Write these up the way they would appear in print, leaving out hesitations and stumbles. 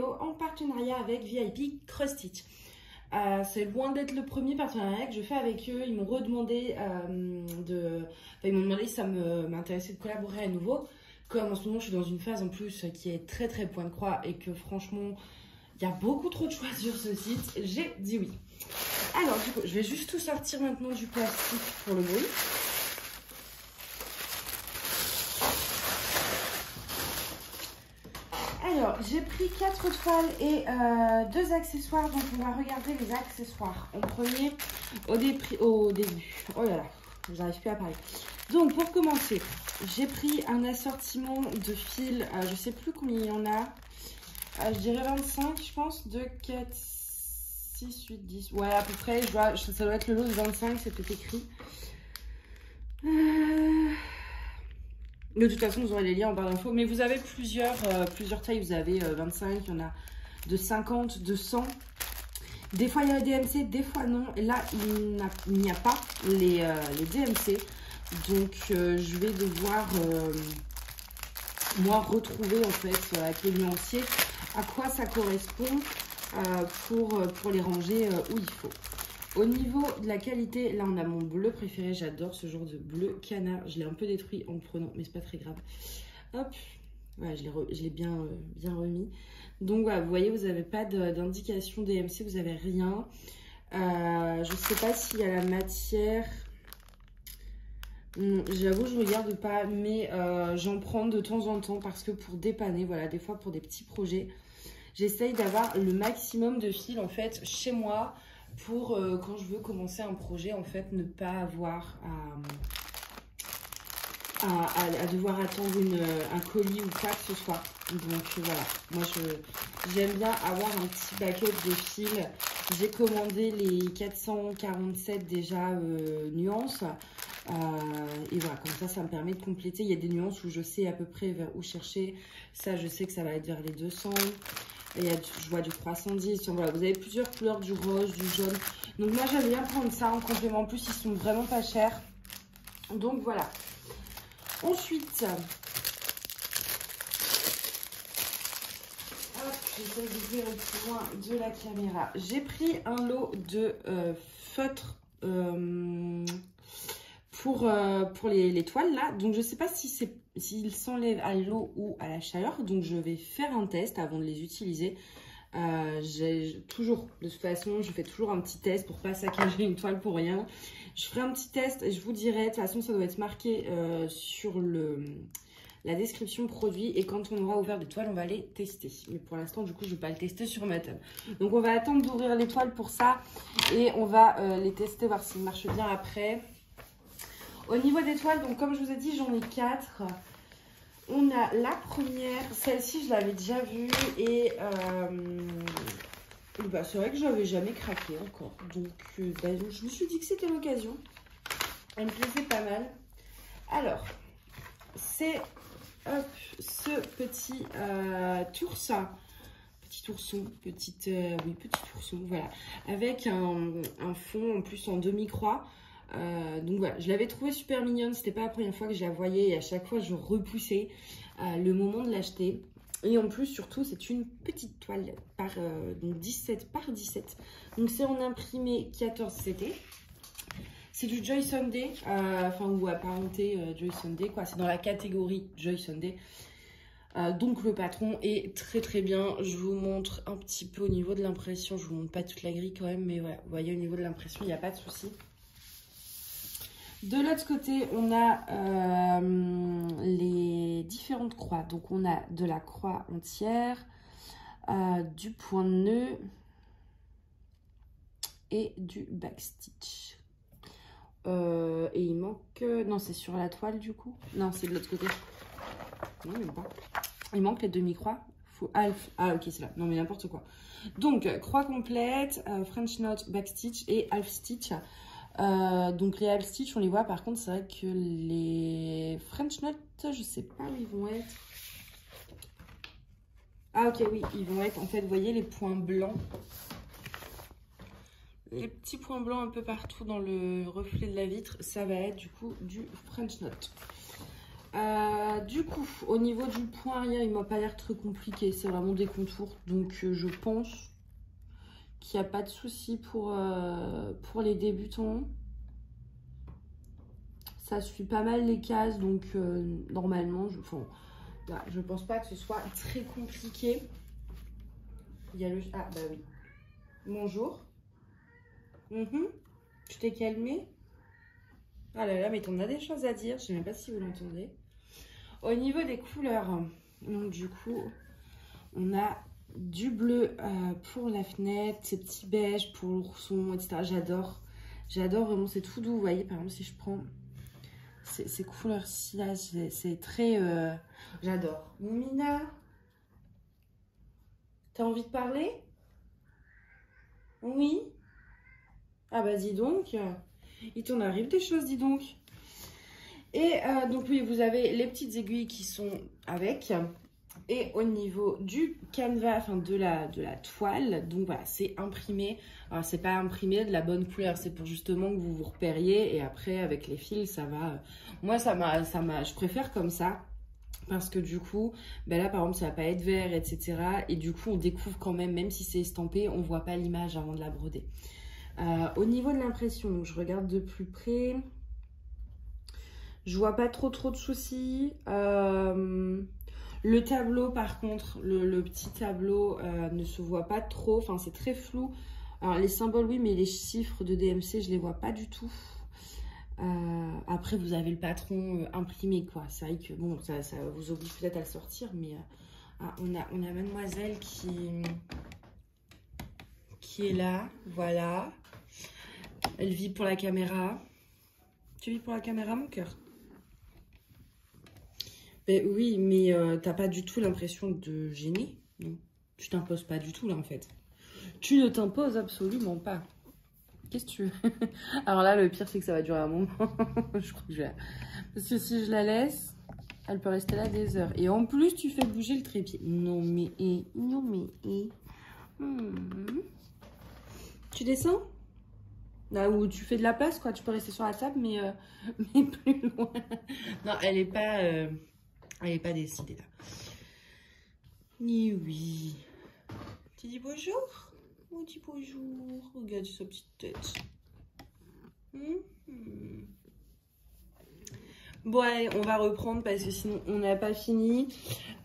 vidéo en partenariat avec VIP Cross Stitch. C'est loin d'être le premier partenariat que je fais avec eux. Ils m'ont redemandé ils m'ont demandé si ça m'intéressait de collaborer à nouveau. Comme en ce moment je suis dans une phase en plus qui est très très point de croix et que franchement il y a beaucoup trop de choix sur ce site, j'ai dit oui. Alors du coup je vais juste tout sortir maintenant du plastique pour le bruit. Alors, j'ai pris 4 toiles et 2 accessoires, donc on va regarder les accessoires en premier au début. Oh là là, j'arrive plus à parler. Donc, pour commencer, j'ai pris un assortiment de fils, je sais plus combien il y en a, je dirais 25, je pense, 2, 4, 6, 8, 10, ouais, à peu près, ça doit être le lot de 25, c'est peut-être écrit. De toute façon, vous aurez les liens en barre d'infos. Mais vous avez plusieurs tailles. Vous avez 25, il y en a de 50, de 100. Des fois, il y a les DMC, des fois non. Et là, il n'y a pas les DMC. Donc, je vais devoir, moi, retrouver, en fait, avec les nuanciers, à quoi ça correspond pour les ranger où il faut. Au niveau de la qualité, là on a mon bleu préféré, j'adore ce genre de bleu canard. Je l'ai un peu détruit en le prenant, mais c'est pas très grave. Hop, ouais, je l'ai bien remis. Donc voilà, vous voyez, vous n'avez pas d'indication DMC, vous n'avez rien. Je ne sais pas s'il y a la matière. J'avoue, je regarde pas, mais j'en prends de temps en temps parce que pour dépanner, voilà, des fois pour des petits projets, j'essaye d'avoir le maximum de fils en fait chez moi. Pour quand je veux commencer un projet, en fait, ne pas avoir à devoir attendre un colis ou quoi que ce soit. Donc voilà, moi j'aime bien avoir un petit paquet de fils. J'ai commandé les 447 déjà nuances. Et voilà, comme ça me permet de compléter. Il y a des nuances où je sais à peu près vers où chercher. Ça, je sais que ça va être vers les 200. Il y a, je vois du 310. Voilà, vous avez plusieurs couleurs, du rose, du jaune. Donc moi, j'aime bien prendre ça en complément. En plus, ils sont vraiment pas chers. Donc voilà. Ensuite, j'essaie d'ouvrir le plus loin de la caméra. J'ai pris un lot de feutres pour les toiles là. Donc je sais pas s'ils s'enlèvent à l'eau ou à la chaleur. Donc je vais faire un test avant de les utiliser. De toute façon, je fais toujours un petit test pour pas saccager une toile pour rien. Je ferai un petit test et je vous dirai. De toute façon, ça doit être marqué sur la description produit. Et quand on aura ouvert des toiles, on va les tester. Mais pour l'instant, du coup, je ne vais pas le tester sur ma table. Donc on va attendre d'ouvrir les toiles pour ça. Et on va les tester, voir s'ils marchent bien après. Au niveau des toiles, donc comme je vous ai dit, j'en ai 4. On a la première, celle-ci je l'avais déjà vue et bah, c'est vrai que je n'avais jamais craqué encore. Donc bah, je me suis dit que c'était l'occasion. Elle me plaisait pas mal. Alors, c'est ce petit petit ourson, petit ourson, voilà, avec un fond en plus en demi-croix. Donc voilà, je l'avais trouvé super mignonne, c'était pas la première fois que je la voyais et à chaque fois je repoussais le moment de l'acheter. Et en plus, surtout, c'est une petite toile donc 17 par 17. Donc c'est en imprimé 14 CT. C'est du Joy Sunday, ou apparenté Joy Sunday, quoi. C'est dans la catégorie Joy Sunday. Donc le patron est très très bien. Je vous montre un petit peu au niveau de l'impression. Je vous montre pas toute la grille quand même, mais voilà, vous voyez au niveau de l'impression, il n'y a pas de souci. De l'autre côté, on a les différentes croix. Donc, on a de la croix entière, du point de nœud et du backstitch. Et il manque... Non, c'est sur la toile du coup. Non, c'est de l'autre côté. Non, même pas. Il manque les demi-croix. Ah, ok, c'est là. Non, mais n'importe quoi. Donc, croix complète, French knot, backstitch et half stitch. Donc les half stitch on les voit, par contre c'est vrai que les French knot je sais pas où ils vont être. Ah ok, oui, ils vont être en fait, vous voyez les points blancs, les petits points blancs un peu partout dans le reflet de la vitre, ça va être du coup du French knot. Du coup, au niveau du point arrière, il m'a pas l'air très compliqué. C'est vraiment des contours. Donc, je pense qu'il n'y a pas de souci pour les débutants. Ça suit pas mal les cases. Donc, normalement, je pense pas que ce soit très compliqué. Il y a le... Ah, bah oui. Bonjour. Tu t'es calmé? Ah là là, mais t'en as des choses à dire. Je sais même pas si vous l'entendez. Au niveau des couleurs, donc du coup, on a du bleu pour la fenêtre, ces petits beiges pour l'ourson, etc. J'adore. J'adore vraiment, c'est tout doux. Vous voyez, par exemple, si je prends ces couleurs-ci, là, c'est très... J'adore. Mina, t'as envie de parler? Oui? Ah bah dis donc, il t'en arrive des choses, dis donc. Et donc oui, vous avez les petites aiguilles qui sont avec. Et au niveau du canevas, enfin de la toile, donc voilà, c'est imprimé. Alors c'est pas imprimé de la bonne couleur, c'est pour justement que vous vous repériez. Et après avec les fils, ça va. Moi je préfère comme ça. Parce que du coup, ben là par exemple ça va pas être vert, etc. Et du coup on découvre quand même si c'est estampé, on voit pas l'image avant de la broder. Au niveau de l'impression, donc je regarde de plus près. Je vois pas trop de soucis. Le tableau par contre, le petit tableau ne se voit pas trop. Enfin c'est très flou. Alors les symboles oui, mais les chiffres de DMC je les vois pas du tout. Après vous avez le patron imprimé quoi. C'est vrai que bon ça vous oblige peut-être à le sortir. Mais on a mademoiselle qui est là. Voilà. Elle vit pour la caméra. Tu vis pour la caméra, mon cœur? Ben oui, mais t'as pas du tout l'impression de gêner. Non. Tu t'imposes pas du tout, là, en fait. Tu ne t'imposes absolument pas. Qu'est-ce que tu veux? Alors là, le pire, c'est que ça va durer un moment. Je crois que je vais... Parce que si je la laisse, elle peut rester là des heures. Et en plus, tu fais bouger le trépied. Non, mais... Non, mais... Tu descends? Là où tu fais de la place, quoi. Tu peux rester sur la table, mais plus loin. Non, elle est pas décidée, là. Ni oui. Tu dis bonjour? On dit bonjour. Regarde sa petite tête. Bon, allez, on va reprendre parce que sinon, on n'a pas fini.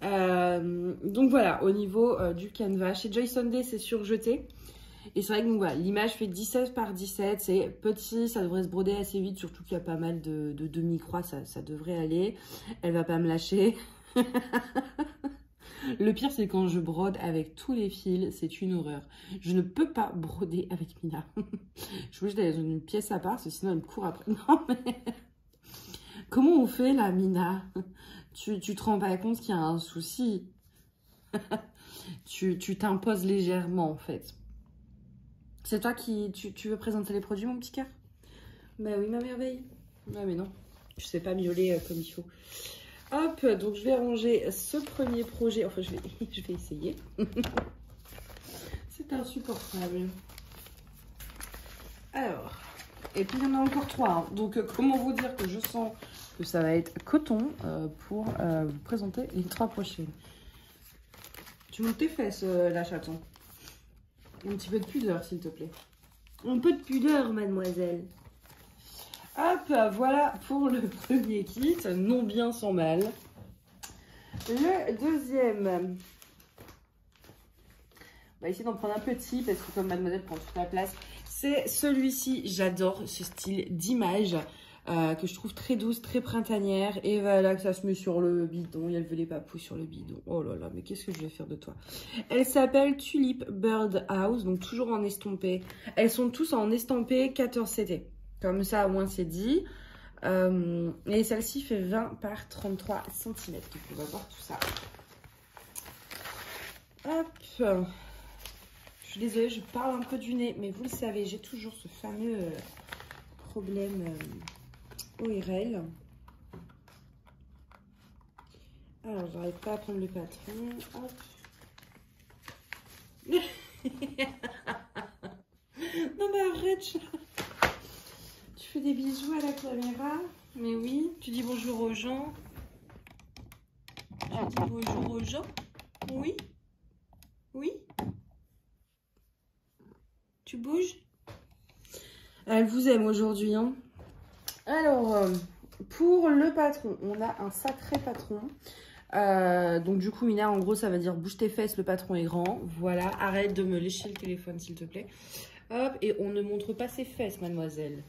Donc, voilà, au niveau du canevas. Chez Joy Sunday, c'est surjeté. Et c'est vrai que donc, voilà, l'image fait 17 par 17, c'est petit, ça devrait se broder assez vite, surtout qu'il y a pas mal de demi-croix, ça devrait aller. Elle va pas me lâcher. Le pire, c'est quand je brode avec tous les fils, c'est une horreur. Je ne peux pas broder avec Mina. Je suis obligée d'aller dans une pièce à part, parce que sinon elle me court après. Non mais... Comment on fait là, Mina? Tu te rends pas compte qu'il y a un souci? Tu t'imposes légèrement en fait. C'est toi qui... Tu veux présenter les produits, mon petit cœur? Bah oui, ma merveille. Ah mais non, je sais pas miauler comme il faut. Hop, donc je vais ranger ce premier projet. Enfin, je vais essayer. C'est insupportable. Alors, et puis il y en a encore 3. Hein. Donc, comment vous dire que je sens que ça va être coton pour vous présenter les 3 prochaines. Tu montes tes fesses, la chaton. Un petit peu de pudeur, s'il te plaît. Un peu de pudeur, mademoiselle. Hop, voilà pour le premier kit. Non bien sans mal. Le deuxième. On va essayer d'en prendre un petit parce que comme mademoiselle prend toute la place. C'est celui-ci. J'adore ce style d'image que je trouve très douce, très printanière. Et voilà que ça se met sur le bidon. Et elle veut les papous sur le bidon. Oh là là, mais qu'est-ce que je vais faire de toi? Elle s'appelle Tulip Bird House. Donc toujours en estampé. Elles sont tous en estampé 14 CT. Comme ça, au moins, c'est dit. Et celle-ci fait 20 par 33 cm. Donc, on va voir tout ça. Hop. Je suis désolée, je parle un peu du nez. Mais vous le savez, j'ai toujours ce fameux problème ORL. Alors, j'arrive pas à prendre le patron. Hop. Non, mais arrête. Tu fais des bisous à la caméra. Mais oui, tu dis bonjour aux gens. Dis bonjour aux gens. Oui? Oui? Tu bouges? Elle vous aime aujourd'hui, hein. Alors, pour le patron, on a un sacré patron. Donc du coup, Mina, en gros, ça va dire bouge tes fesses, le patron est grand. Voilà, arrête de me lécher le téléphone, s'il te plaît. Hop, et on ne montre pas ses fesses, mademoiselle.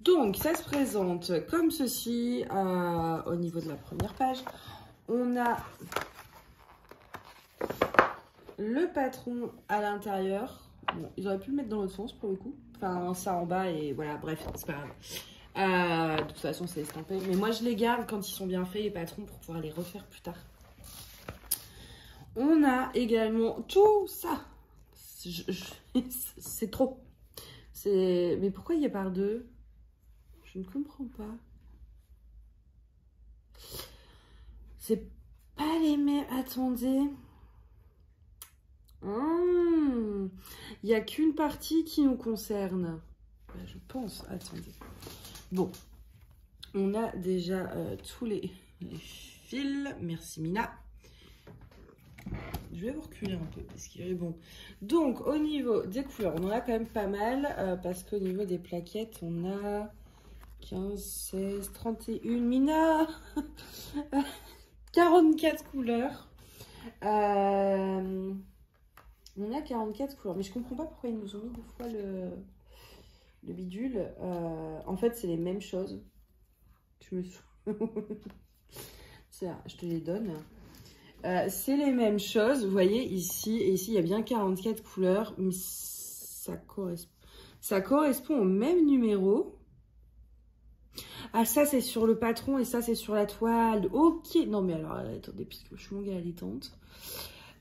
Donc, ça se présente comme ceci au niveau de la première page. On a le patron à l'intérieur. Bon, ils auraient pu le mettre dans l'autre sens pour le coup. Enfin, ça en bas et voilà, bref, c'est pas grave. De toute façon, c'est estampé. Mais moi, je les garde quand ils sont bien faits, les patrons, pour pouvoir les refaire plus tard. On a également tout ça. C'est trop. Mais pourquoi il y a par deux? Je ne comprends pas. C'est pas les mêmes. Attendez. Il n'y a qu'une partie qui nous concerne. Je pense. Attendez. Bon. On a déjà tous les fils. Merci Mina. Je vais vous reculer un peu parce qu'il est bon. Donc, au niveau des couleurs, on en a quand même pas mal. Parce qu'au niveau des plaquettes, on a 15, 16, 31. Mina 44 couleurs. On a 44 couleurs. Mais je comprends pas pourquoi ils nous ont mis deux fois le bidule. En fait, c'est les mêmes choses. Je me souviens. Tiens, je te les donne. C'est les mêmes choses, vous voyez, ici, et ici, il y a bien 44 couleurs, mais ça correspond au même numéro. Ah, ça, c'est sur le patron, et ça, c'est sur la toile. Ok, non, mais alors, attendez, puisque je suis longue à la détente.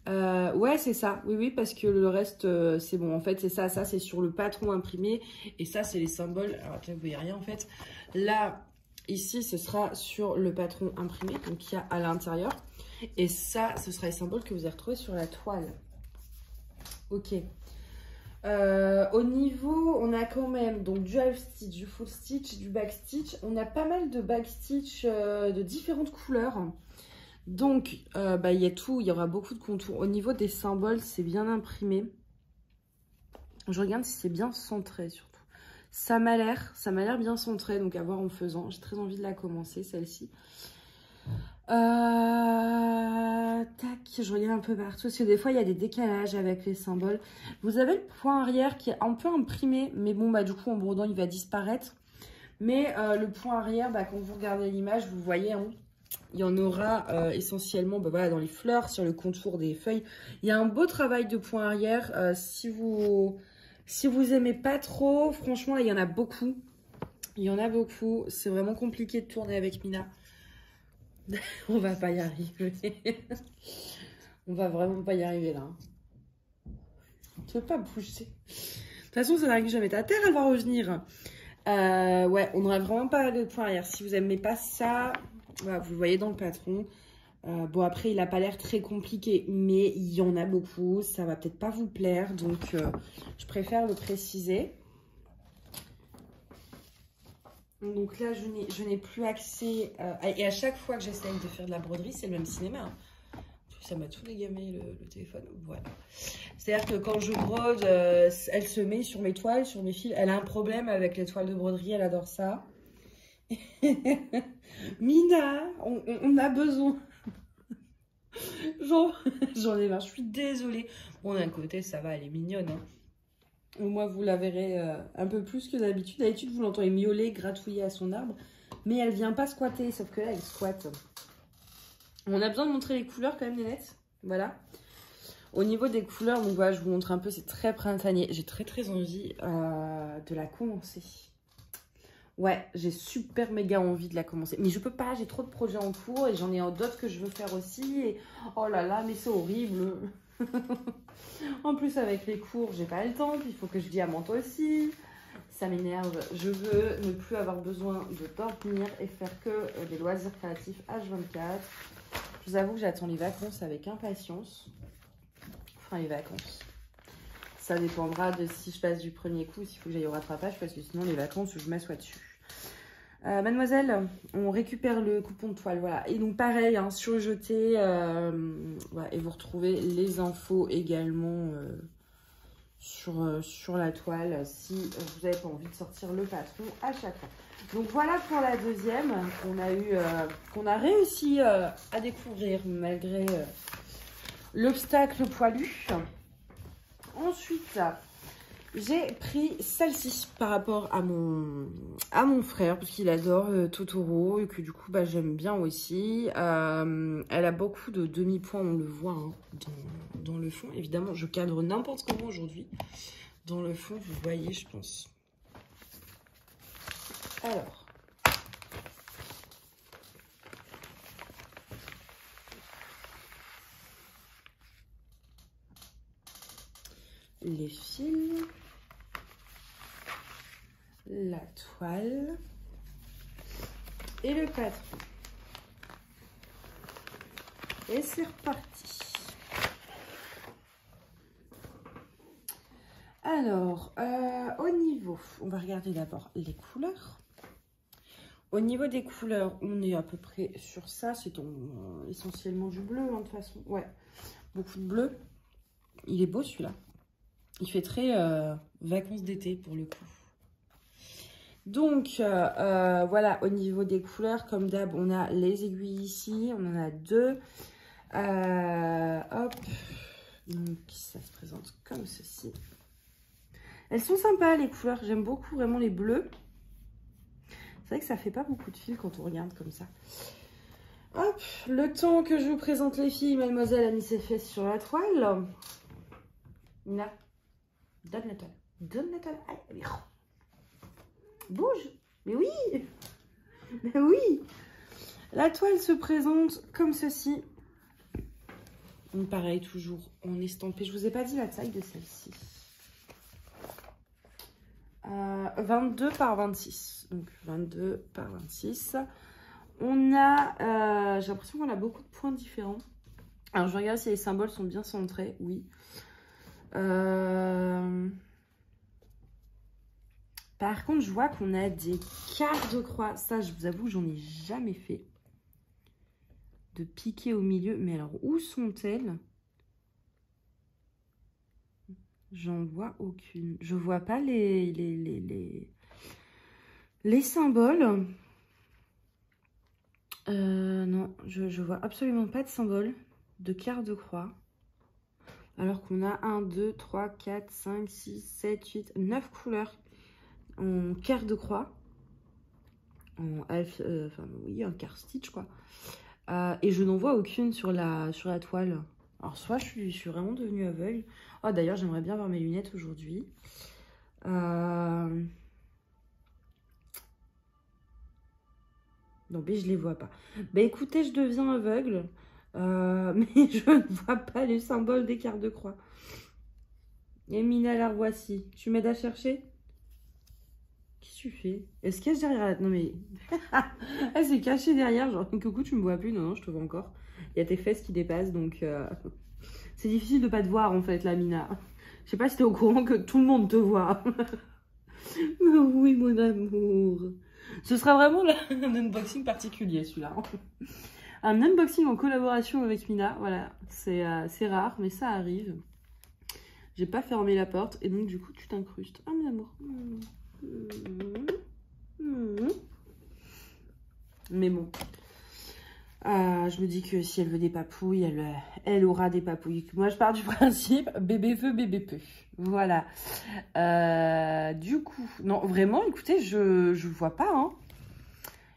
Ouais, c'est ça, oui, parce que le reste, c'est bon, en fait, c'est ça, c'est sur le patron imprimé, et ça, c'est les symboles. Alors, là, vous voyez rien, en fait. Là, ici, ce sera sur le patron imprimé, donc il y a à l'intérieur. Et ça, ce sera les symboles que vous avez retrouvés sur la toile. Ok. Au niveau, on a quand même donc du half stitch, du full stitch, du back stitch. On a pas mal de back stitch de différentes couleurs. Donc, il y a tout, il y aura beaucoup de contours. Au niveau des symboles, c'est bien imprimé. Je regarde si c'est bien centré surtout. Ça m'a l'air bien centré, donc à voir en faisant. J'ai très envie de la commencer, celle-ci. Tac, je regarde un peu partout parce que des fois il y a des décalages avec les symboles. Vous avez le point arrière qui est un peu imprimé, mais bon, du coup en brodant il va disparaître. Mais le point arrière, quand vous regardez l'image, vous voyez, hein, il y en aura essentiellement voilà, dans les fleurs, sur le contour des feuilles. Il y a un beau travail de point arrière. Si vous aimez pas trop, franchement là il y en a beaucoup. Il y en a beaucoup. C'est vraiment compliqué de tourner avec Mina. On va pas y arriver. On va vraiment pas y arriver là. Tu veux pas bouger? De toute façon, ça n'arrive jamais. Ta terre, elle va revenir. Ouais, on n'aura vraiment pas de point arrière. Si vous aimez pas ça, voilà, vous le voyez dans le patron. Bon, après, il n'a pas l'air très compliqué, mais il y en a beaucoup. Ça va peut-être pas vous plaire, donc je préfère le préciser. Donc là, je n'ai plus accès. Et à chaque fois que j'essaye de faire de la broderie, c'est le même cinéma. Hein. Ça m'a tout dégamé le téléphone. Voilà. C'est-à-dire que quand je brode, elle se met sur mes toiles, sur mes fils. Elle a un problème avec les toiles de broderie. Elle adore ça. Mina, on a besoin. J'en ai marre. Je suis désolée. Bon, d'un côté, ça va. Elle est mignonne. Hein. Au moins, vous la verrez un peu plus que d'habitude. D'habitude, vous l'entendez miauler, gratouiller à son arbre. Mais elle vient pas squatter, sauf que là, elle squatte. On a besoin de montrer les couleurs quand même, Nénette. Voilà. Au niveau des couleurs, donc voilà, je vous montre un peu. C'est très printanier. J'ai très envie de la commencer. Ouais, j'ai super méga envie de la commencer. Mais je peux pas, j'ai trop de projets en cours. Et j'en ai d'autres que je veux faire aussi. Et oh là là, mais c'est horrible. En plus, avec les cours, j'ai pas le temps. Puis il faut que je diamante aussi. Ça m'énerve. Je veux ne plus avoir besoin de dormir et faire que des loisirs créatifs H24. Je vous avoue que j'attends les vacances avec impatience. Enfin, les vacances. Ça dépendra de si je passe du premier coup, s'il faut que j'aille au rattrapage, parce que sinon, les vacances, je m'assois dessus. Mademoiselle, on récupère le coupon de toile, voilà. Et donc pareil, hein, surjeté, voilà, et vous retrouvez les infos également sur la toile si vous n'avez pas envie de sortir le patron à chaque fois. Donc voilà pour la deuxième qu'on a réussi à découvrir malgré l'obstacle poilu. Ensuite, j'ai pris celle-ci par rapport à mon frère, parce qu'il adore Totoro, et que du coup, bah, j'aime bien aussi. Elle a beaucoup de demi-points, on le voit hein, dans le fond. Évidemment, je cadre n'importe comment aujourd'hui. Dans le fond, vous voyez, je pense. Alors. Les fils. La toile et le patron. Et c'est reparti. Alors, au niveau, on va regarder d'abord les couleurs. Au niveau des couleurs, on est à peu près sur ça. C'est essentiellement du bleu, hein, de toute façon. Ouais, beaucoup de bleu. Il est beau celui-là. Il fait très vacances d'été pour le coup. Donc, voilà, au niveau des couleurs, comme d'hab, on a les aiguilles ici. On en a deux. Hop. Donc, ça se présente comme ceci. Elles sont sympas, les couleurs. J'aime beaucoup vraiment les bleus. C'est vrai que ça fait pas beaucoup de fils quand on regarde comme ça. Hop. Le temps que je vous présente les filles, mademoiselle a mis ses fesses sur la toile. Là. Donne la toile. Donne la toile. Allez. Bouge. Mais oui. Mais oui. La toile se présente comme ceci. Donc pareil, toujours en estampé. Je vous ai pas dit la taille de celle-ci. 22 par 26. Donc 22 par 26. On a... j'ai l'impression qu'on a beaucoup de points différents. Alors je regarde si les symboles sont bien centrés. Oui. Par contre, je vois qu'on a des quarts de croix. Ça, je vous avoue, j'en ai jamais fait. De piquer au milieu. Mais alors, où sont-elles? J'en vois aucune. Je vois pas les symboles. Non, je vois absolument pas de symbole de quart de croix. Alors qu'on a 1, 2, 3, 4, 5, 6, 7, 8, 9 couleurs en quart de croix. En en quart stitch, quoi. Et je n'en vois aucune sur la toile. Alors, soit je suis vraiment devenue aveugle. Oh, d'ailleurs, j'aimerais bien avoir mes lunettes aujourd'hui. Non, mais je les vois pas. Bah, écoutez, je deviens aveugle. Mais je ne vois pas les symboles des quarts de croix. Et Mina, la voici. Tu m'aides à chercher? Qu'est-ce que tu fais? Elle se cache derrière la... Non, mais... Elle s'est cachée derrière. Genre, coucou, tu me vois plus? Non, non, je te vois encore. Il y a tes fesses qui dépassent, donc... C'est difficile de pas te voir, en fait, la Mina. Je sais pas si t'es au courant que tout le monde te voit. Oui, mon amour. Ce sera vraiment un unboxing particulier, celui-là. Un unboxing en collaboration avec Mina. Voilà, c'est rare, mais ça arrive. J'ai pas fermé la porte, et donc, du coup, tu t'incrustes. Ah, mon amour. Mais bon. Je me dis que si elle veut des papouilles, elle aura des papouilles. Moi, je pars du principe, bébé veut, bébé peut. Voilà. Du coup, non, vraiment, écoutez, je vois pas. Hein.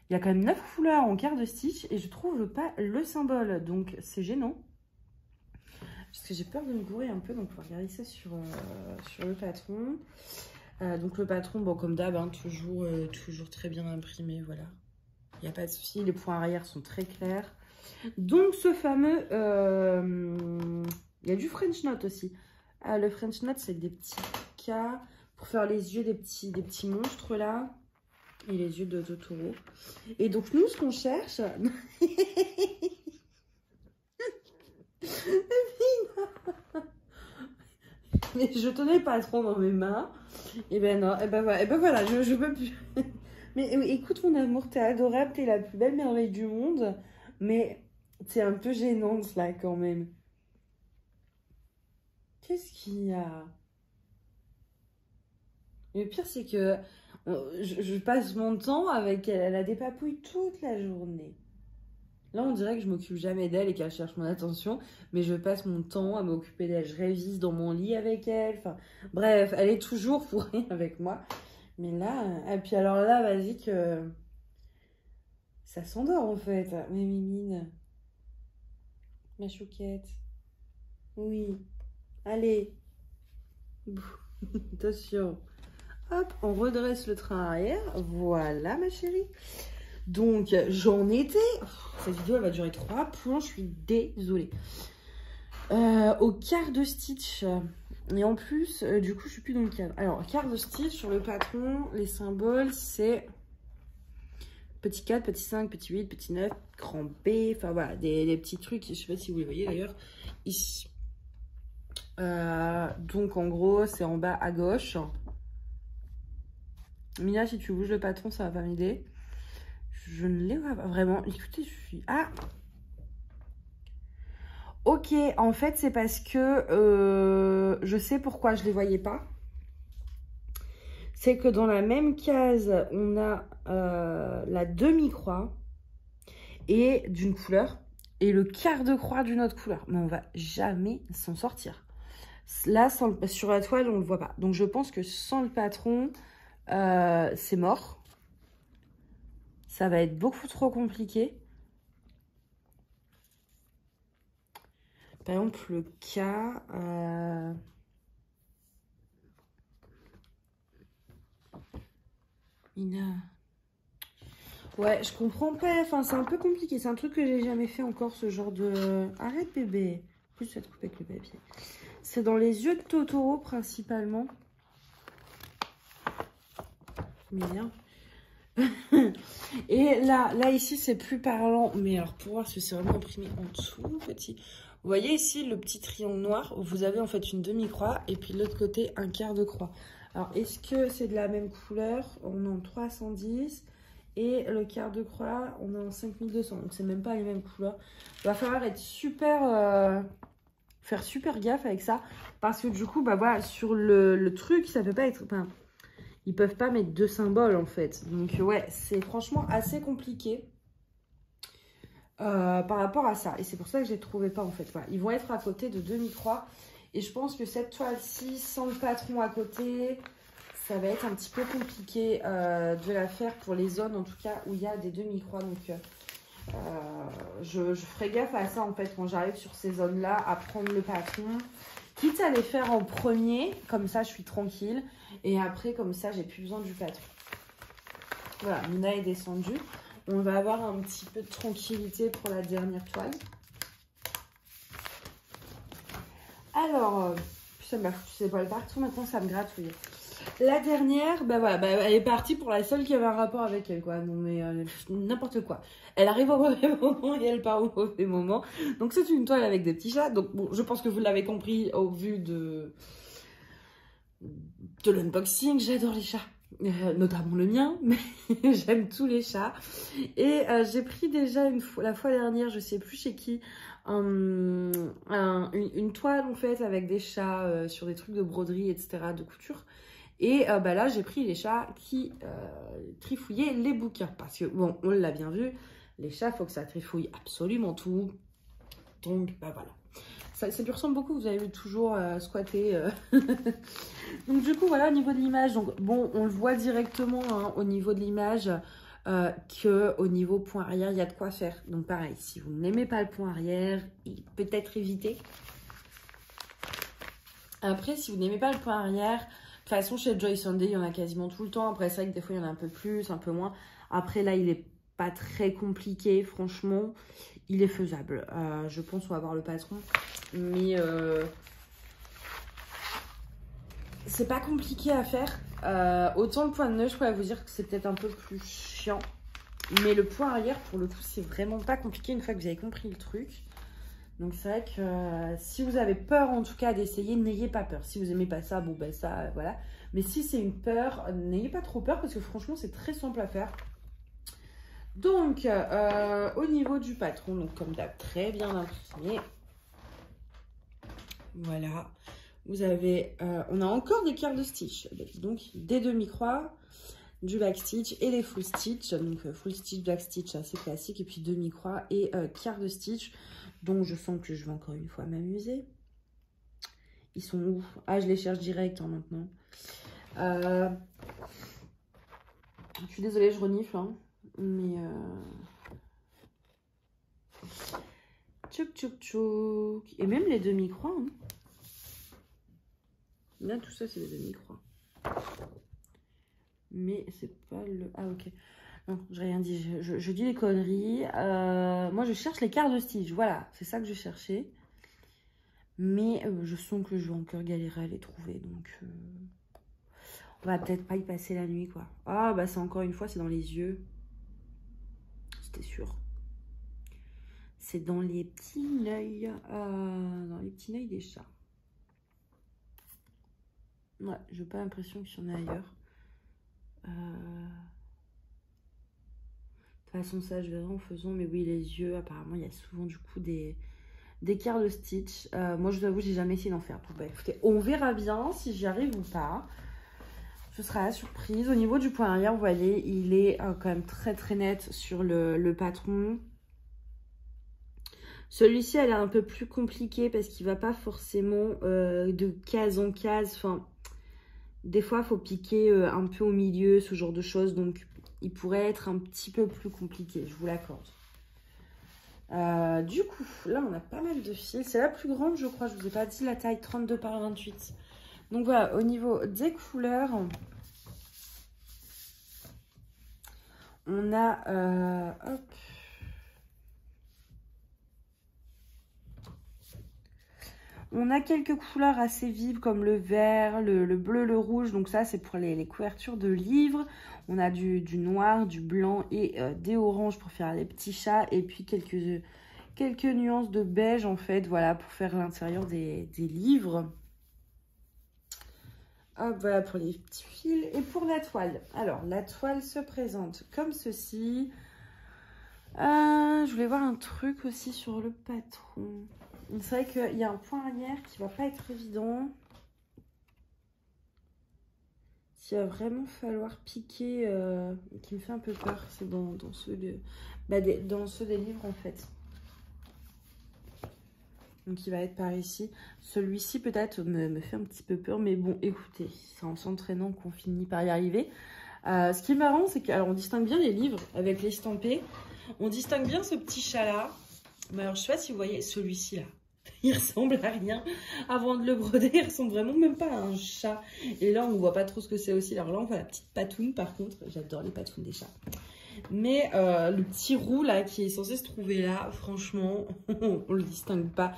Il y a quand même 9 couleurs en quart de stitch et je trouve pas le symbole. Donc, c'est gênant. Parce que j'ai peur de me gourer un peu. Donc, on va regarder ça sur le patron. Donc, le patron, bon, comme d'hab, hein, toujours très bien imprimé. Voilà. Il n'y a pas de souci, les points arrière sont très clairs. Donc, ce fameux... il y a du French Knot aussi. Le French Knot, c'est des petits cas pour faire les yeux des petits monstres, là. Et les yeux de Totoro. Et donc, nous, ce qu'on cherche... Mais je tenais pas trop dans mes mains. Et ben non, et ben voilà, je peux plus... Mais écoute, mon amour, t'es adorable, t'es la plus belle merveille du monde. Mais t'es un peu gênante, là, quand même. Qu'est-ce qu'il y a? Le pire, c'est que je passe mon temps avec elle. Elle a des papouilles toute la journée. Là, on dirait que je m'occupe jamais d'elle et qu'elle cherche mon attention. Mais je passe mon temps à m'occuper d'elle. Je révise dans mon lit avec elle. Enfin, bref, elle est toujours pour rien avec moi. Mais là... Et puis alors là, vas-y que... Ça s'endort, en fait. Mais Mimine. Ma chouquette. Oui. Allez. Attention. Hop, on redresse le train arrière. Voilà, ma chérie. Donc, j'en étais... Cette vidéo, elle va durer 3 plombs. Je suis désolée. Au quart de stitch. Et en plus, du coup, je suis plus dans le cadre. Alors, quart de stitch sur le patron, les symboles, c'est... Petit 4, petit 5, petit 8, petit 9, grand B. Enfin, voilà, des petits trucs. Je sais pas si vous les voyez, d'ailleurs, ici. Donc, en gros, c'est en bas à gauche. Mina, si tu bouges le patron, ça va pas m'aider. Je ne les vois pas vraiment. Écoutez, je suis... Ah! Ok, en fait, c'est parce que je sais pourquoi je les voyais pas. C'est que dans la même case, on a la demi-croix et d'une couleur et le quart de croix d'une autre couleur. Mais on va jamais s'en sortir. Là, sur la toile, on ne le voit pas. Donc, je pense que sans le patron, c'est mort. Ça va être beaucoup trop compliqué. Par exemple, le cas... Ina... Ouais, je comprends pas. Enfin, c'est un peu compliqué. C'est un truc que j'ai jamais fait encore, ce genre de... Arrête, bébé. En plus, tu vas te couper avec le papier. C'est dans les yeux de Totoro, principalement. Mais bien. Et là, ici, c'est plus parlant. Mais alors, pour voir si c'est vraiment imprimé en dessous, petit... Vous voyez ici, le petit triangle noir, où vous avez en fait une demi-croix. Et puis, de l'autre côté, un quart de croix. Alors, est-ce que c'est de la même couleur? On est en 310. Et le quart de croix, on est en 5200. Donc, c'est même pas les mêmes couleurs. Il va falloir être super... faire super gaffe avec ça. Parce que du coup, bah voilà, sur le truc, ça peut pas être... Enfin, ils peuvent pas mettre deux symboles, en fait. Donc, ouais, c'est franchement assez compliqué par rapport à ça. Et c'est pour ça que je les trouvais pas, en fait. Voilà. Ils vont être à côté de demi-croix. Et je pense que cette toile-ci, sans le patron à côté... Ça va être un petit peu compliqué de la faire pour les zones, en tout cas, où il y a des demi-croix. Donc, je ferai gaffe à ça, en fait, quand j'arrive sur ces zones-là, à prendre le patron. Quitte à les faire en premier, comme ça, je suis tranquille. Et après, comme ça, j'ai plus besoin du patron. Voilà, Mina est descendue. On va avoir un petit peu de tranquillité pour la dernière toile. Alors, ça m'a foutu ses poils partout, maintenant, ça me gratouille. La dernière, bah voilà, bah, elle est partie pour la seule qui avait un rapport avec elle, quoi. Non, mais n'importe quoi. Elle arrive au mauvais moment et elle part au mauvais moment. Donc, c'est une toile avec des petits chats. Donc, bon, je pense que vous l'avez compris au vu de l'unboxing. J'adore les chats. Notamment le mien, mais j'aime tous les chats. Et j'ai pris déjà la fois dernière, je sais plus chez qui, une toile, en fait, avec des chats sur des trucs de broderie, etc., de couture. Et bah là, j'ai pris les chats qui trifouillaient les bouquins. Parce que, bon, on l'a bien vu, les chats, il faut que ça trifouille absolument tout. Donc, bah voilà. Ça lui ressemble beaucoup, vous avez vu, toujours squatté. Donc, du coup, voilà, au niveau de l'image. Donc, bon, on le voit directement hein, au niveau de l'image qu'au niveau point arrière, il y a de quoi faire. Donc, pareil, si vous n'aimez pas le point arrière, peut-être éviter. Après, si vous n'aimez pas le point arrière... De toute façon, chez Joy Sunday, il y en a quasiment tout le temps. Après, c'est vrai que des fois, il y en a un peu plus, un peu moins. Après, là, il n'est pas très compliqué, franchement. Il est faisable. Je pense qu'on va voir le patron. Mais c'est pas compliqué à faire. Autant le point de nœud, je pourrais vous dire que c'est peut-être un peu plus chiant. Mais le point arrière, pour le coup, c'est vraiment pas compliqué une fois que vous avez compris le truc. Donc c'est vrai que si vous avez peur en tout cas d'essayer, n'ayez pas peur. Si vous n'aimez pas ça, bon ben ça, voilà. Mais si c'est une peur, n'ayez pas trop peur parce que franchement c'est très simple à faire. Donc au niveau du patron, donc comme d'hab, très bien imprimé. Voilà. Vous avez, on a encore des quarts de stitch, donc des demi-croix, du back stitch et les full stitch. Donc full stitch, back stitch assez classique et puis demi-croix et quart de stitch. Donc je sens que je vais encore une fois m'amuser. Ils sont où? Ah, je les cherche direct hein, maintenant. Je suis désolée, je renifle, hein, mais tchouk tchouk tchouk. Et même les demi-croix. Hein. Là, tout ça, c'est des demi-croix. Mais c'est pas le... Ah, ok. Non, j'ai rien dit. Je dis des conneries. Moi, je cherche les quarts de stitch. Voilà, c'est ça que je cherchais. Mais je sens que je vais encore galérer à les trouver. Donc, on va peut-être pas y passer la nuit, quoi. Ah, bah, c'est encore une fois, c'est dans les yeux. C'était sûr. C'est dans les petits œils. Dans les petits œils des chats. Ouais, j'ai pas l'impression qu'il y en a ailleurs. De toute façon, ça, je verrai en faisant. Mais oui, les yeux, apparemment, il y a souvent, du coup, des quarts de stitch. Moi, je vous avoue, j'ai jamais essayé d'en faire. Bon, bah, écoutez, on verra bien si j'y arrive ou pas. Ce sera la surprise. Au niveau du point arrière, vous voyez, il est quand même très, très net sur le patron. Celui-ci, elle est un peu plus compliquée parce qu'il ne va pas forcément de case en case. Enfin, des fois, il faut piquer un peu au milieu, ce genre de choses. Donc, il pourrait être un petit peu plus compliqué, je vous l'accorde. Du coup, là, on a pas mal de fils. C'est la plus grande, je crois. Je vous ai pas dit la taille 32 par 28. Donc, voilà, au niveau des couleurs, on a... hop. On a quelques couleurs assez vives comme le vert, le bleu, le rouge. Donc ça, c'est pour les couvertures de livres. On a du noir, du blanc et des oranges pour faire les petits chats. Et puis quelques nuances de beige, en fait, voilà, pour faire l'intérieur des livres. Hop, voilà pour les petits fils. Et pour la toile. Alors, la toile se présente comme ceci. Je voulais voir un truc aussi sur le patron. C'est vrai qu'il y a un point arrière qui va pas être évident. S'il va vraiment falloir piquer, qui me fait un peu peur, c'est dans ceux dans ceux des livres en fait. Donc il va être par ici. Celui-ci peut-être me fait un petit peu peur, mais bon, écoutez, c'est en s'entraînant qu'on finit par y arriver. Ce qui est marrant, c'est qu'on distingue bien les livres avec les estampés. On distingue bien ce petit chat-là. Mais alors, je sais pas si vous voyez celui-ci là. Il ressemble à rien. Avant de le broder, il ressemble vraiment même pas à un chat. Et là, on ne voit pas trop ce que c'est aussi. Alors là, on voit la petite patoune par contre. J'adore les patounes des chats. Mais le petit roux là, qui est censé se trouver là, franchement, on le distingue pas.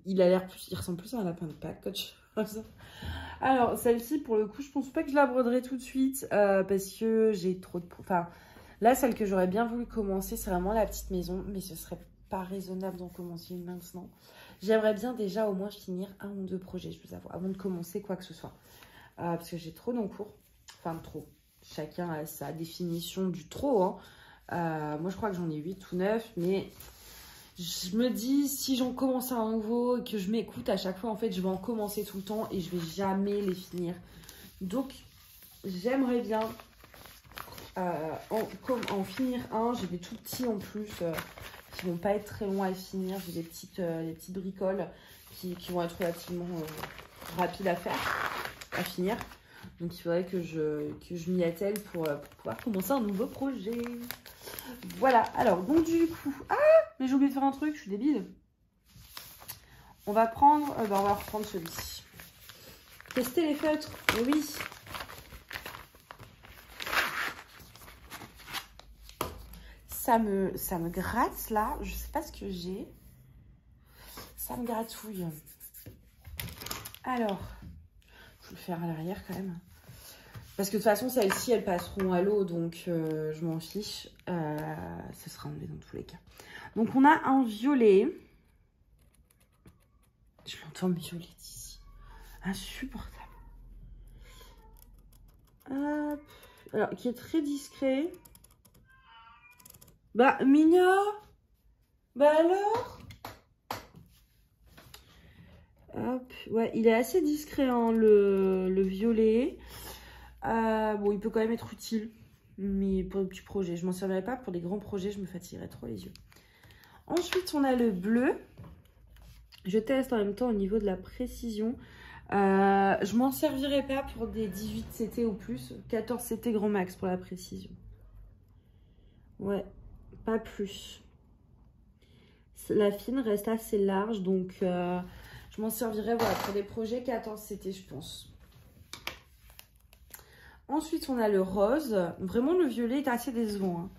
Il a l'air plus, il ressemble plus à un lapin de Pâques. Alors, celle-ci, pour le coup, je pense pas que je la broderai tout de suite. Parce que j'ai trop de... Enfin, là, celle que j'aurais bien voulu commencer, c'est vraiment la petite maison. Mais ce serait pas raisonnable d'en commencer une maintenant. J'aimerais bien déjà au moins finir un ou deux projets, je vous avoue, avant de commencer quoi que ce soit. Parce que j'ai trop d'encours. Enfin, trop. Chacun a sa définition du trop. Hein. Moi, je crois que j'en ai 8 ou 9. Mais je me dis, si j'en commence un nouveau et que je m'écoute à chaque fois, en fait, je vais en commencer tout le temps et je vais jamais les finir. Donc, j'aimerais bien en finir un. J'ai des tout petits en plus. Qui vont pas être très longs à finir. J'ai des petites bricoles qui vont être relativement rapides à faire, à finir. Donc il faudrait que je m'y attelle pour pouvoir commencer un nouveau projet. Voilà, alors donc du coup... Ah, mais j'ai oublié de faire un truc, je suis débile. On va prendre... on va reprendre celui-ci. Tester les feutres, oui. Ça me gratte là, je sais pas ce que j'ai. Ça me gratouille. Alors, je vais le faire à l'arrière quand même. Parce que de toute façon, celles-ci, elles passeront à l'eau, donc je m'en fiche. Ce sera enlevé dans tous les cas. Donc, on a un violet. Je l'entends miauler d'ici. Insupportable. Hop. Alors, qui est très discret. Bah, Mina. Bah alors. Hop. Ouais, il est assez discret, hein, le violet. Bon, il peut quand même être utile. Mais pour des petits projets, je m'en servirai pas. Pour des grands projets, je me fatiguerai trop les yeux. Ensuite, on a le bleu. Je teste en même temps au niveau de la précision. Je m'en servirai pas pour des 18 CT ou plus. 14 CT grand max pour la précision. Ouais, pas plus. La fine reste assez large, donc je m'en servirai voilà, pour des projets 14 CT, je pense. Ensuite, on a le rose. Vraiment, le violet est assez décevant. Hein.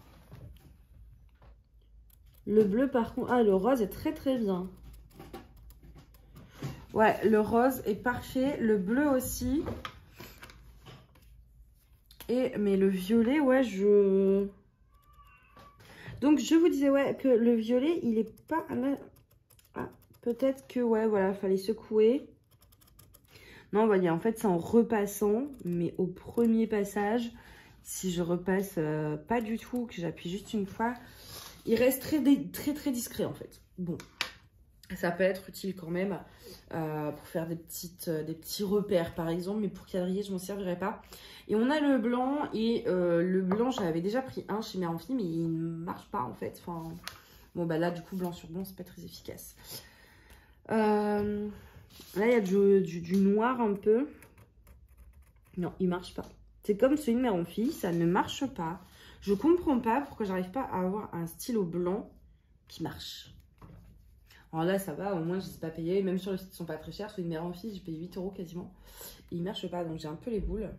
Le bleu, par contre... Ah, le rose est très, très bien. Ouais, le rose est parfait. Le bleu aussi. Mais le violet, ouais, je... Donc, je vous disais, ouais, que le violet, il est pas... Ah, peut-être que, ouais, voilà, fallait secouer. Non, voyez, en fait, c'est en repassant, mais au premier passage, si je repasse pas du tout, que j'appuie juste une fois, il reste très discret, en fait. Bon, ça peut être utile quand même pour faire des petits repères, par exemple, mais pour quadriller, je m'en servirai pas. Et on a le blanc, et le blanc, j'avais déjà pris un chez Mère Amphi, mais il ne marche pas, en fait. Enfin, bon, bah là, du coup, blanc sur blanc, c'est pas très efficace. Là, il y a du noir un peu. Non, il marche pas. C'est comme celui de Mère Amphi, ça ne marche pas. Je comprends pas pourquoi j'arrive pas à avoir un stylo blanc qui marche. Alors là, ça va, au moins, je ne sais pas payer. Même sur le site, ils sont pas très chers. Celui de Mère Amphi, j'ai payé 8 € quasiment. Et il marche pas, donc j'ai un peu les boules.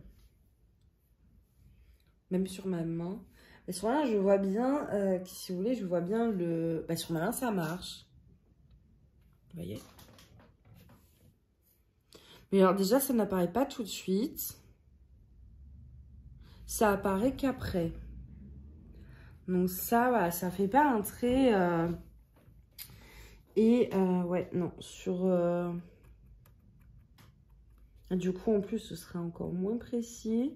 Même sur ma main. Mais sur la main, je vois bien, si vous voulez, je vois bien le... Bah, sur ma main, ça marche. Vous voyez ? Mais alors déjà, ça n'apparaît pas tout de suite. Ça apparaît qu'après. Donc ça, voilà, ça fait pas un trait. Ouais, non, sur... Du coup, en plus, ce serait encore moins précis.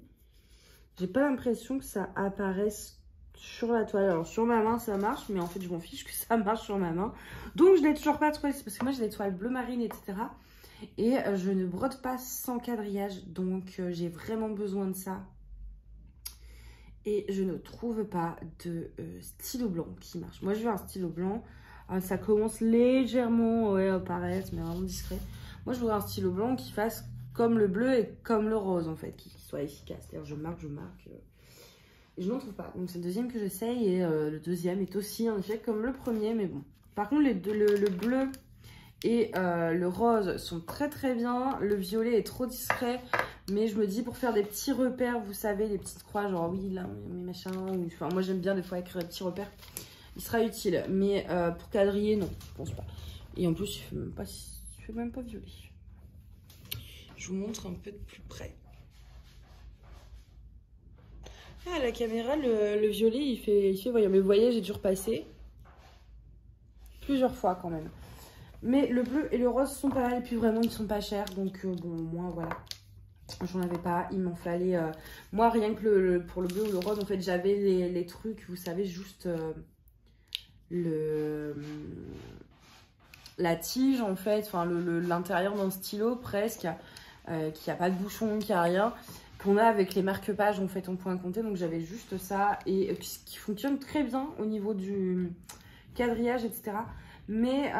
J'ai pas l'impression que ça apparaisse sur la toile. Alors, sur ma main, ça marche, mais en fait, je m'en fiche que ça marche sur ma main. Donc, je l'ai toujours pas trouvé. Parce que moi, j'ai des toiles bleu marine, etc. Et je ne brode pas sans quadrillage. Donc, j'ai vraiment besoin de ça. Et je ne trouve pas de stylo blanc qui marche. Moi, je veux un stylo blanc. Ça commence légèrement à apparaître, mais vraiment discret. Moi, je voudrais un stylo blanc qui fasse comme le bleu et comme le rose, en fait. Qui soit efficace. C'est-à-dire, je marque. Et je n'en trouve pas. Donc, c'est le deuxième que j'essaye. Et le deuxième est aussi un effet comme le premier, mais bon. Par contre, le bleu et le rose sont très bien. Le violet est trop discret. Mais je me dis pour faire des petits repères, vous savez, des petites croix, genre oui, là, mes machins. Enfin, moi, j'aime bien des fois écrire des petits repères. Il sera utile. Mais pour quadriller, non, je pense pas. Et en plus, je ne fais même pas violet. Je vous montre un peu de plus près. Ah, la caméra, le violet, il fait voyant. Mais vous voyez, j'ai dû repasser plusieurs fois quand même. Mais le bleu et le rose sont pas mal. Et puis vraiment, ils sont pas chers. Donc, bon, moi, voilà. J'en avais pas. Il m'en fallait... Moi, rien que pour le bleu ou le rose, en fait, j'avais les trucs, vous savez, juste la tige, en fait. Enfin, l'intérieur d'un stylo, presque. Qui a pas de bouchon, qui a rien. Qu'on a avec les marque-pages, en fait, en point compté. Donc, j'avais juste ça. Et qui fonctionne très bien au niveau du quadrillage, etc. Mais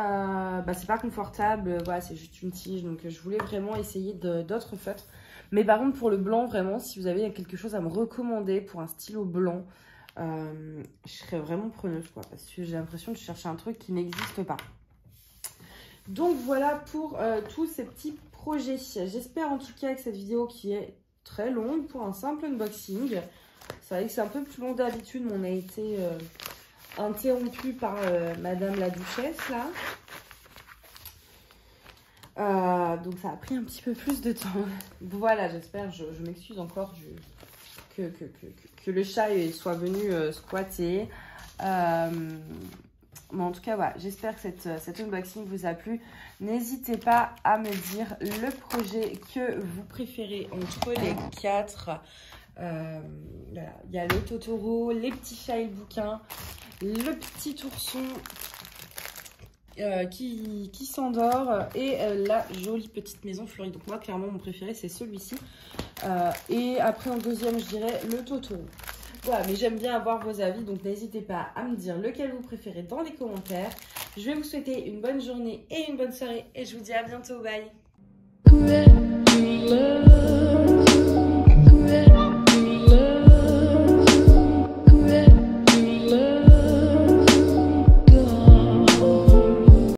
c'est pas confortable, voilà, c'est juste une tige. Donc je voulais vraiment essayer d'autres feutres. Mais par contre pour le blanc, vraiment, si vous avez quelque chose à me recommander pour un stylo blanc, je serais vraiment preneuse, quoi. Parce que j'ai l'impression de chercher un truc qui n'existe pas. Donc voilà pour tous ces petits projets. J'espère en tout cas que cette vidéo qui est très longue pour un simple unboxing. C'est vrai que c'est un peu plus long d'habitude, mais on a été... interrompu par Madame la Duchesse là. Donc ça a pris un petit peu plus de temps. Voilà, j'espère, je m'excuse encore que le chat soit venu squatter. Mais en tout cas, voilà, j'espère que cet unboxing vous a plu. N'hésitez pas à me dire le projet que vous préférez entre les 4. Voilà. Il y a le Totoro, les petits chats et le bouquin, le petit ourson qui s'endort et la jolie petite maison fleurie. Donc moi, clairement, mon préféré, c'est celui-ci. Et après, en deuxième, je dirais le Totoro. Voilà, mais j'aime bien avoir vos avis, donc n'hésitez pas à me dire lequel vous préférez dans les commentaires. Je vais vous souhaiter une bonne journée et une bonne soirée et je vous dis à bientôt, bye.